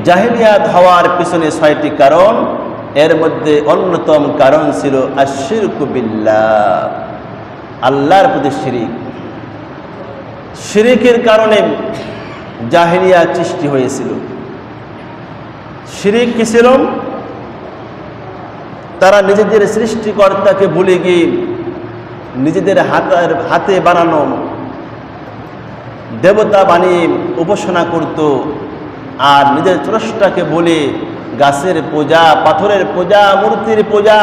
জাহেলিয়াত হওয়ার পিছনে 6টি কারণ, এর মধ্যে অন্যতম কারণ ছিল আশিরকু বিল্লাহ, আল্লাহর প্রতি শিরিক। শিরিকের কারণে জাহেলিয়াত সৃষ্টি হয়েছিল। শিরিক কি ছিল? তারা নিজেদের সৃষ্টিকর্তাকে ভুলে গিয়ে নিজেদের হাতে বানানো দেবতা বানিয়ে উপাসনা করত, আর নিজের স্রষ্টাকে বলে গাছের পূজা, পাথরের পূজা, মূর্তির পূজা,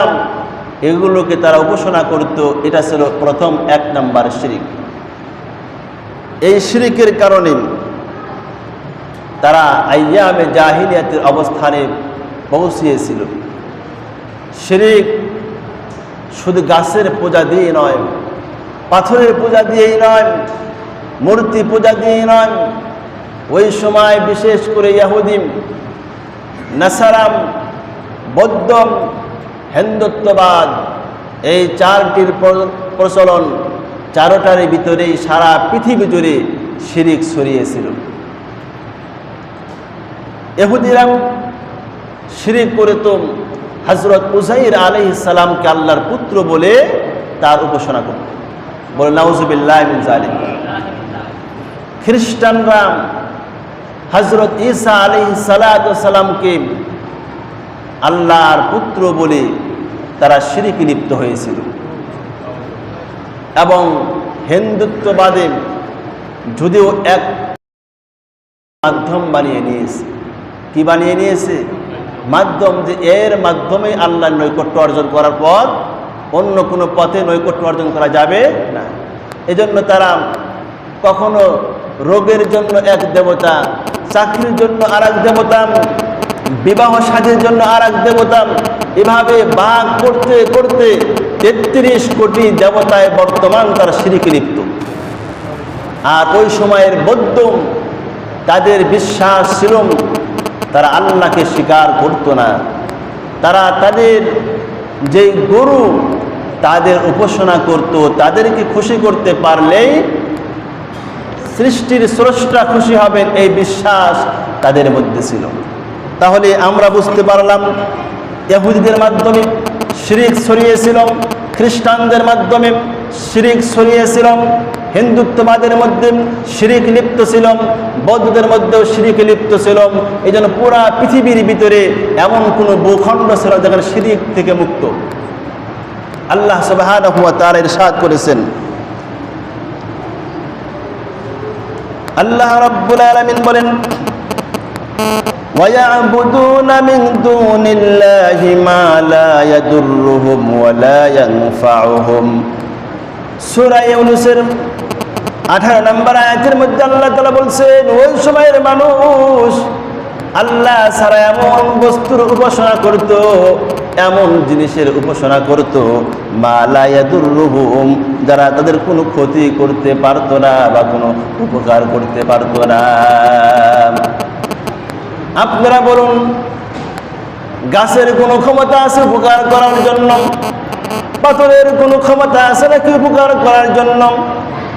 এগুলোকে তারা উপাসনা করত। এটা ছিল প্রথম 1 নম্বর শিরিক। এই শিরিকের কারণে তারা আইয়ামে জাহিলিয়াতের অবস্থানে পৌঁছিয়েছিল। শিরিক শুধু গাছের পূজা দিয়ে নয়, পাথরের পূজা দিয়েই নয়, মূর্তি পূজা দিয়ে নয়। ওই সময় বিশেষ করে ইহুদি, নাসারাম, বৌদ্ধ, হিন্দুত্ববাদ, এই 4টির প্রচলন, 4টার ভিতরেই সারা পৃথিবী জুড়ে শিরিক ছড়িয়েছিল। ইহুদিরা শিরিক করত হযরত উযাইর আলাইহিস সালামকে আল্লাহর পুত্র বলে তার উপাসনা করত। বলে নাউযুবিল্লাহি মিন যালিক। খ্রিস্টানরা হযরত ঈসা আলাইহিস সালামকে আল্লাহর পুত্র বলে তারা শিরিকে লিপ্ত হয়েছিল। এবং হিন্দুত্ববাদে যদিও এক মাধ্যম বানিয়ে নিয়েছে। কি বানিয়ে নিয়েছে? মাধ্যম, যে এর মাধ্যমে আল্লাহর নৈকট্য অর্জন করার পর অন্য কোনো পথে নৈকট্য অর্জন করা যাবে না। এজন্য তারা কখনো রোগের জন্য এক দেবতা, চাকরির জন্য আরেক দেবতা, বিবাহ সাজের জন্য আরেক দেবতা, এভাবে ভাগ করতে করতে 33 কোটি দেবতায় বর্তমান তারা শিরিকে লিপ্ত। আর ওই সময়ের বৌদ্ধ, তাদের বিশ্বাস ছিল তারা আল্লাহকে স্বীকার করত না। তারা তাদের যেই গুরু, তাদের উপাসনা করত। তাদেরকে খুশি করতে পারলেই সৃষ্টির স্রষ্টা খুশি হবেন, এই বিশ্বাস তাদের মধ্যে ছিল। তাহলে আমরা বুঝতে পারলাম ইহুদিদের মাধ্যমে শিরিক ছড়িয়েছিল, খ্রিস্টানদের মাধ্যমে শিরিক ছড়িয়েছিল, হিন্দুত্ববাদের মধ্যে শিরিক লিপ্ত ছিল, বৌদ্ধদের মধ্যেও শিরিক লিপ্ত ছিল। এই জন্য পুরা পৃথিবীর ভিতরে এমন কোনো ভূখণ্ড ছিল যেখানে শিরিক থেকে মুক্ত। আল্লাহ সুবহানাহু ওয়া তাআলা ইরশাদ করেছেন, আল্লাহ রাব্বুল আলামিন বলেন, وَيَعْبُدُونَ مِن دُونِ اللَّهِ مَا لَا يَضُرُّهُمْ وَلَا يَنفَعُهُمْ। সূরা ইউনূসের 18 নম্বর আয়াতের মধ্যে আল্লাহ তাআলা বলছেন, ওই সময়ের মানুষ আল্লাহ ছাড়া এমন বস্তুর উপাসনা করত, এমন জিনিসের উপাসনা করত, মা লা ইয়াদুররুহুম, যারা তাদের কোনো ক্ষতি করতে পারত না বা কোনো উপকার করতে পারত না। আপনারা বলুন, গাছের কোনো ক্ষমতা আছে উপকার করার জন্য? পাথরের কোনো ক্ষমতা আছে নাকি উপকার করার জন্য?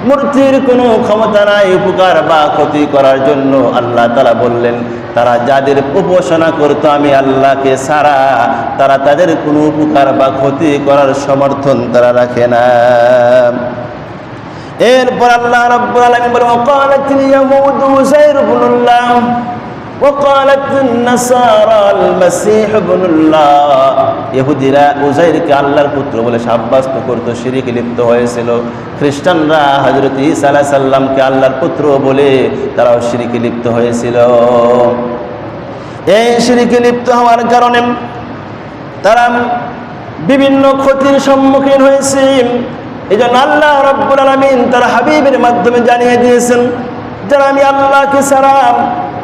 মূর্তির কোনো ক্ষমতা নাই উপকার বা ক্ষতি করার জন্য। আল্লাহ তাআলা বললেন, তারা যাদের উপাসনা করত আমি আল্লাহকে ছাড়া, তারা তাদের কোনো উপকার বা ক্ষতি করার সমর্থন তারা রাখে না। এরপর আল্লাহ রাব্বুল আলামিন বলেন, ওয়াকালাতিল ইয়াহুদু উযাইর ইবনুল্লাহ ওয়াকালাতিন নাসারা আল মাসীহ ইবনুল্লাহ। ইহুদিরা উযাইরকে আল্লাহর পুত্র বলে সাব্যস্ত করত, শিরকে লিপ্ত হয়েছিল। খ্রিস্টানরা হযরত ঈসা আলাইহিস সালামকে আল্লাহর পুত্র বলে তারাও শিরকে লিপ্ত হয়েছিল। এই শিরকে লিপ্ত হওয়ার কারণে তারা বিভিন্ন ক্ষতির সম্মুখীন হয়েছে। এই জন্য আল্লাহ রাব্বুল আলামিন তার হাবিবের মাধ্যমে জানিয়ে দিয়েছেন, যারা আমি আল্লাহকে ছাড়া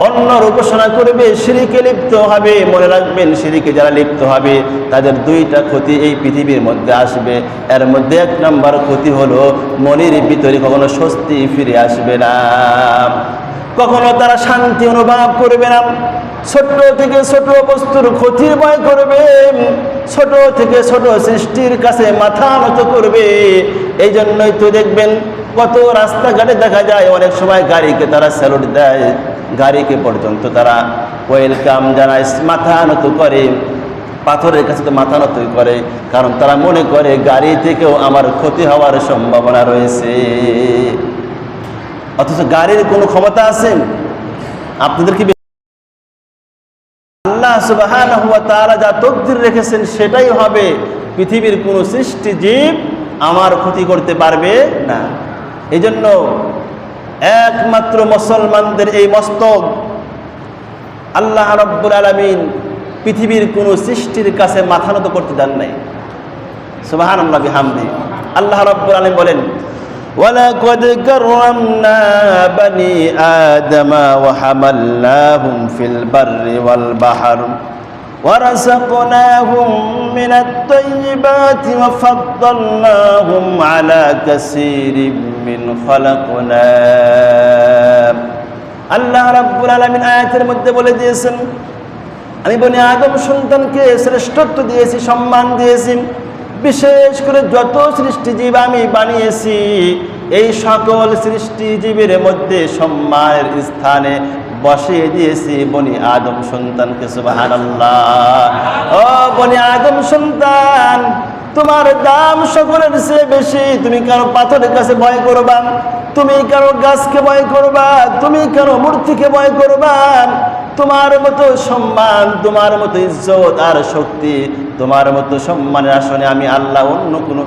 অন্যর উপাসনা করবে, শিরকে লিপ্ত হবে। মনে রাখবেন, শিরকে যারা লিপ্ত হবে তাদের 2টা ক্ষতি এই পৃথিবীর মধ্যে আসবে। এর মধ্যে 1 নম্বর ক্ষতি হলো মনের ভিতরে কখনো স্বস্তি ফিরে আসবে না, কখনো তারা শান্তি অনুভব করবে না। ছোট থেকে ছোট বস্তুর ক্ষতির ভয় করবে, ছোট থেকে ছোট সৃষ্টির কাছে মাথা নত করবে। এই জন্যই তো দেখবেন কত রাস্তাঘাটে দেখা যায় অনেক সময় গাড়িকে তারা স্যালুট দেয়, গাড়িকে পর্যন্ত তারা ওয়েলকাম জানায়, মাথা নত করে, পাথরের কাছে তো মাথা নতই করে, কারণ তারা মনে করে গাড়ি থেকেও আমার ক্ষতি হওয়ার সম্ভাবনা রয়েছে। অথচ গাড়ির কোনো ক্ষমতা আছে? আপনাদের কি আল্লাহ সুবহানাহু ওয়া তাআলা যা তকদির রেখেছেন সেটাই হবে। পৃথিবীর কোনো সৃষ্টি জীব আমার ক্ষতি করতে পারবে না। এই জন্য একমাত্র মুসলমানদের এই মস্তক আল্লাহ রাব্বুল আলামিন পৃথিবীর কোনো সৃষ্টির কাছে মাথা নত করতে দেন নাই। সুবহানাল্লাহ বিহামদি। আল্লাহ রাব্বুল আলামিন বলেন, ওয়ালাকাদ কাররামনা বানি আদম ওয়া হামালনাহুম ফিল বাররি ওয়াল বাহর ওয়া রাযাকনাহুম মিনাত তাইয়্যিবাতি ওয়া ফাদ্দালনাহুম আলা কাসীরিম মিন খালাকনা। আল্লাহ রাব্বুল আলামিন আয়াতের মধ্যে বলে দিয়েছেন, আমি বনি আদম সন্তানকে শ্রেষ্ঠত্ব দিয়েছি, সম্মান দিয়েছি। বিশেষ করে যত সৃষ্টিজীব আমি বানিয়েছি, এই সকল সৃষ্টিজীবের মধ্যে সম্মানের স্থানে বসিয়ে দিয়েছি বনি আদম সন্তানকে। সুবহানাল্লাহ। ও বনি আদম সন্তান, তোমার দাম সকলের চেয়ে বেশি। তুমি কারো পাথরের কাছে ভয় করবা, তুমি কারো গাছকে ভয় করবা, তুমি কারো মূর্তিকে ভয় করবা। তোমার মতো সম্মান, তোমার মতো ইজ্জত আর শক্তি, তোমার মতো সম্মানের আসনে আমি আল্লাহ অন্য কোনো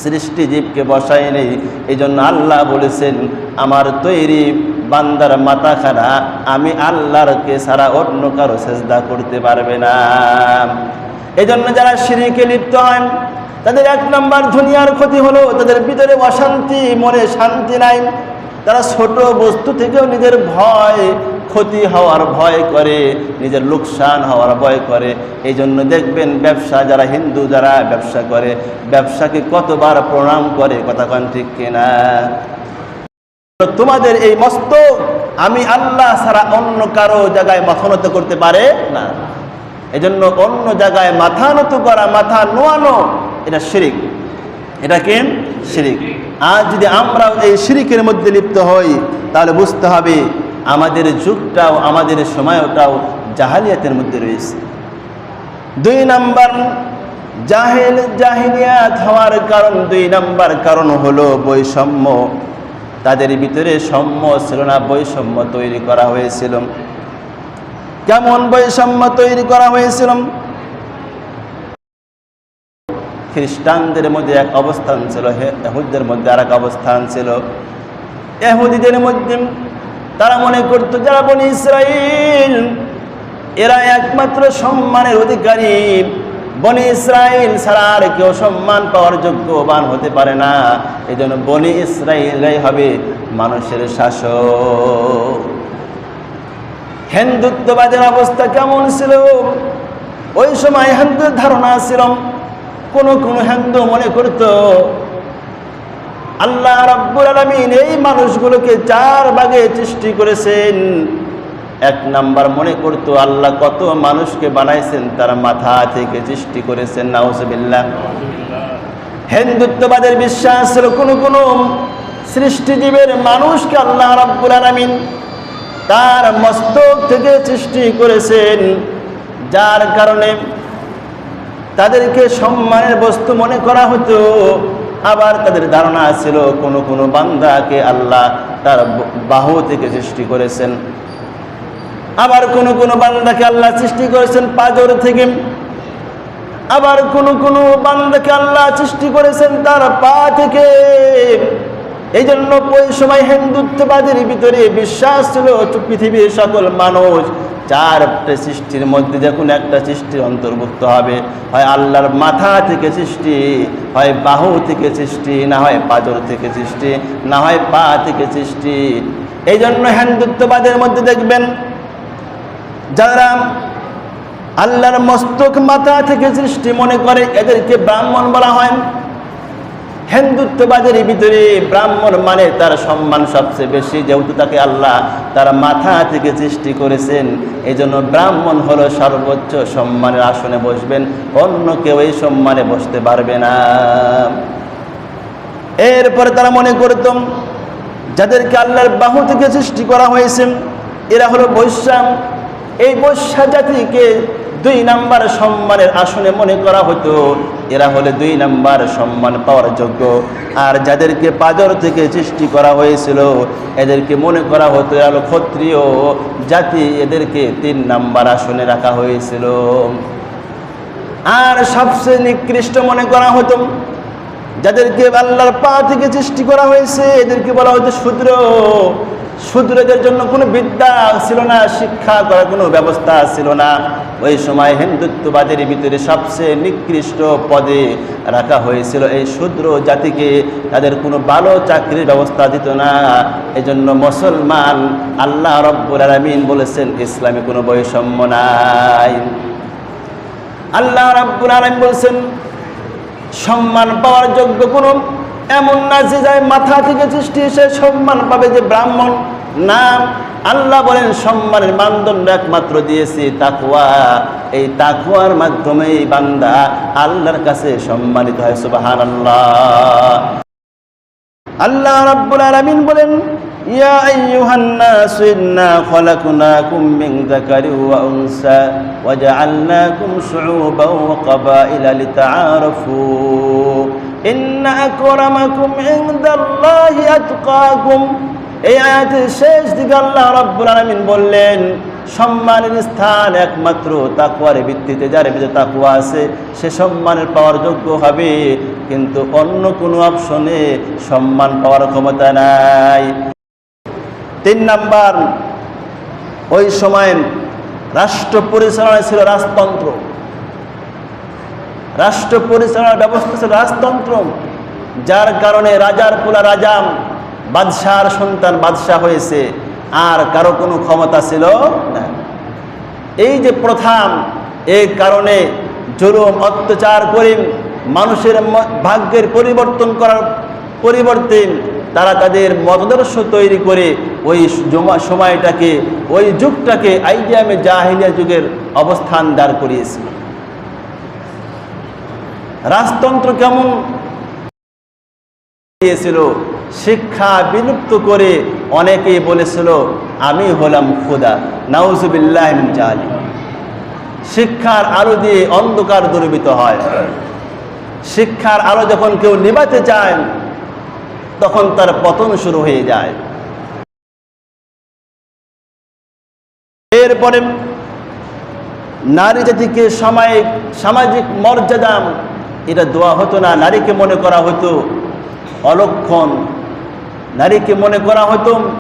সৃষ্টিজীবকে বসাই নেই। এই জন্য আল্লাহ বলেছেন, আমার তৈরি বান্দার মাথাখানা আমি আল্লাহরকে ছাড়া অন্য কারো সেজদা করতে পারবে না। এই জন্য যারা শিরকে লিপ্ত হয় তাদের এক নম্বর দুনিয়ার ক্ষতি হলো তাদের ভিতরে অশান্তি, মনে শান্তি নাই। তারা ছোট বস্তু থেকেও নিজের ভয়, ক্ষতি হওয়ার ভয় করে, নিজের লোকসান হওয়ার ভয় করে। এই জন্য দেখবেন ব্যবসা, যারা হিন্দু যারা ব্যবসা করে, ব্যবসাকে কতবার প্রণাম করে, কথা কন ঠিক কিনা? তোমাদের এই মস্তক আমি আল্লাহ ছাড়া অন্য কারো জায়গায় মাথা নত করতে পারে না। এই জন্য অন্য জায়গায় মাথা নত করা, মাথা নোয়ানো, এটা শিরিক। এটা কি? শিরিক। আজ যদি আমরাও এই শিরিকের মধ্যে লিপ্ত হই, তাহলে বুঝতে হবে আমাদের যুগটাও, আমাদের সময়টাও জাহালিয়াতের মধ্যে রয়েছে। 2 নাম্বার জাহিলিয়াত হওয়ার কারণ, 2 নাম্বার কারণ হলো বৈষম্য। তাদের ভিতরে সাম্য ছিল না, বৈষম্য তৈরি করা হয়েছিল। কেমন বৈষম্য তৈরি করা হয়েছিল? খ্রিস্টানদের মধ্যে এক অবস্থান ছিল, ইহুদিদের মধ্যে আর এক অবস্থান ছিল। ইহুদিদের মধ্যে তারা মনে করতো যারা বনি ইসরাইল এরা একমাত্র সম্মানের অধিকারী, বনি ইসরাইল ছাড়া আর কেউ সম্মান পাওয়ার যোগ্যবান হতে পারে না। এই জন্য বনি ইসরাইলই হবে মানুষের শাসক। হিন্দুত্ববাদের অবস্থা কেমন ছিল? ওই সময় হিন্দুর ধারণা ছিল, কোন কোন হিন্দু মনে করত আল্লাহ রাব্বুল আলামিন এই মানুষগুলোকে 4 ভাগে সৃষ্টি করেছেন। 1 নাম্বার মনে করত আল্লাহ কত মানুষকে বানাইছেন, তার মাথা থেকে সৃষ্টি করেছেন। নাউজুবিল্লাহ। হিন্দুত্ববাদের বিশ্বাস ছিল কোন কোন সৃষ্টিজীবের মানুষকে আল্লাহ রাব্বুল আলামিন তার মস্তক থেকে সৃষ্টি করেছেন, যার কারণে তাদেরকে সম্মানের বস্তু মনে করা হতো। আবার তাদের ধারণা ছিল কোন কোন বান্দাকে আল্লাহ তার বাহু থেকে সৃষ্টি করেছেন, আবার কোন কোন বান্দাকে আল্লাহ সৃষ্টি করেছেন পাজর থেকে, আবার কোন কোন বান্দাকে আল্লাহ সৃষ্টি করেছেন তার পা থেকে। এই জন্য ওই সময় হিন্দুত্ববাদের ভিতরে বিশ্বাস ছিল পৃথিবীর সকল মানুষ 4টা সৃষ্টির মধ্যে যে কোনো একটা সৃষ্টির অন্তর্ভুক্ত হবে। হয় আল্লাহর মাথা থেকে সৃষ্টি, হয় বাহু থেকে সৃষ্টি, না হয় পাজর থেকে সৃষ্টি, না হয় পা থেকে সৃষ্টি। এই জন্য হিন্দুত্ববাদের মধ্যে দেখবেন যারা আল্লাহর মস্তক মাথা থেকে সৃষ্টি মনে করে এদেরকে ব্রাহ্মণ বলা হয়। হিন্দুত্ববাদের ভিতরে ব্রাহ্মণ মানে তার সম্মান সবচেয়ে বেশি, যেহেতু তাকে আল্লাহ তার মাথা থেকে সৃষ্টি করেছেন। এই জন্য ব্রাহ্মণ হলো সর্বোচ্চ সম্মানের আসনে বসবেন, অন্য কেউ এই সম্মানে বসতে পারবে না। এরপরে তারা মনে করত যাদেরকে আল্লাহর বাহু থেকে সৃষ্টি করা হয়েছে এরা হলো বৈশ্য, এই বৈশ্যা জাতিকে 2 নাম্বার সম্মানের আসনে মনে করা হতো, এরা হলে 2 নাম্বার সম্মান পাওয়ার যোগ্য। আর যাদেরকে পাজর থেকে সৃষ্টি করা হয়েছিল এদেরকে মনে করা হতো এরা হলো ক্ষত্রিয় জাতি, এদেরকে 3 নাম্বার আসনে রাখা হয়েছিল। আর সবচেয়ে নিকৃষ্ট মনে করা হতো যাদেরকে আল্লাহর পা থেকে সৃষ্টি করা হয়েছে এদেরকে বলা হতো শূদ্র। শূদ্রদের জন্য কোনো বিদ্যা ছিল না, শিক্ষা করার কোনো ব্যবস্থা ছিল না। ওই সময় হিন্দুত্ববাদের ভিতরে সবচেয়ে নিকৃষ্ট পদে রাখা হয়েছিল এই শূদ্র জাতিকে। তাদের কোনো ভালো চাকরির ব্যবস্থা দিত না। এজন্য মুসলমান আল্লাহ রাব্বুল আলামিন বলেছেন ইসলামে কোনো বৈষম্য নাই। আল্লাহ রাব্বুল আলামিন বলেছেন সম্মান পাওয়ার যোগ্য কোনো এমন না যে যায় মাথা থেকে সৃষ্টি সে সম্মান পাবে যে ব্রাহ্মণ না। আল্লাহ বলেন সম্মানের মানদণ্ড একমাত্র দিয়েছি তাকওয়া। এই তাকওয়ার মাধ্যমেই বান্দা আল্লাহর কাছে সম্মানিত হয়। সুবহানাল্লাহ। আল্লাহ রাব্বুল আলামিন বলেন ইয়া আইয়ুহান নাস ইন্না খলাকনাকুম মিন যাকারিন ওয়া উনসা ওয়া জাআলনাকুম শুউবান ওয়া ক্বাবাইলা লিতাআরাফু ইন্না আকরামাকুম ইনদাল্লাহি আতকাকুম। এই আয়াতের শেষ দিকে আল্লাহ রাব্বুল আলামিন বললেন সম্মানের স্থান একমাত্র তাকওয়ার ভিত্তিতে। যার ভিতরে তাকওয়া আছে সে সম্মানের পাওয়ার যোগ্য হবে, কিন্তু অন্য কোনো অপশনে সম্মান পাওয়ার ক্ষমতা নাই। 3 নাম্বার, ওই সময় রাষ্ট্র পরিচালনা ছিল রাজতন্ত্র। রাষ্ট্র পরিচালনার ব্যবস্থা ছিল রাজতন্ত্র, যার কারণে রাজার পোলা রাজা, বাদশার সন্তান বাদশাহ হয়েছে, আর কারো কোনো ক্ষমতা ছিল না। এই যে প্রথা, এই কারণে জুলুম অত্যাচার করে মানুষের ভাগ্যের পরিবর্তন করার পরিবর্তে তারা তাদের মতাদর্শ তৈরি করে ওই সময়টাকে, ওই যুগটাকে আইয়ামে জাহিলিয়া যুগের অবস্থান দাঁড় করিয়েছিল। রাজতন্ত্র কেমন দিয়েছিল? শিক্ষা বিলুপ্ত করে অনেকেই বলেছিল আমি হলাম খোদা। নাউজুবিল্লাহ মিন জালিক। শিক্ষার আলো দিয়ে অন্ধকার দূরীভূত হয়। শিক্ষার আলো যখন কেউ নিভাতে চায় তখন তার পতন শুরু হয়ে যায়। এরপরে নারী জাতিকে সামাজিক মর্যাদা এটা দেওয়া হতো না। নারীকে মনে করা হতো অলক্ষণ, নারীকে মনে করা হতো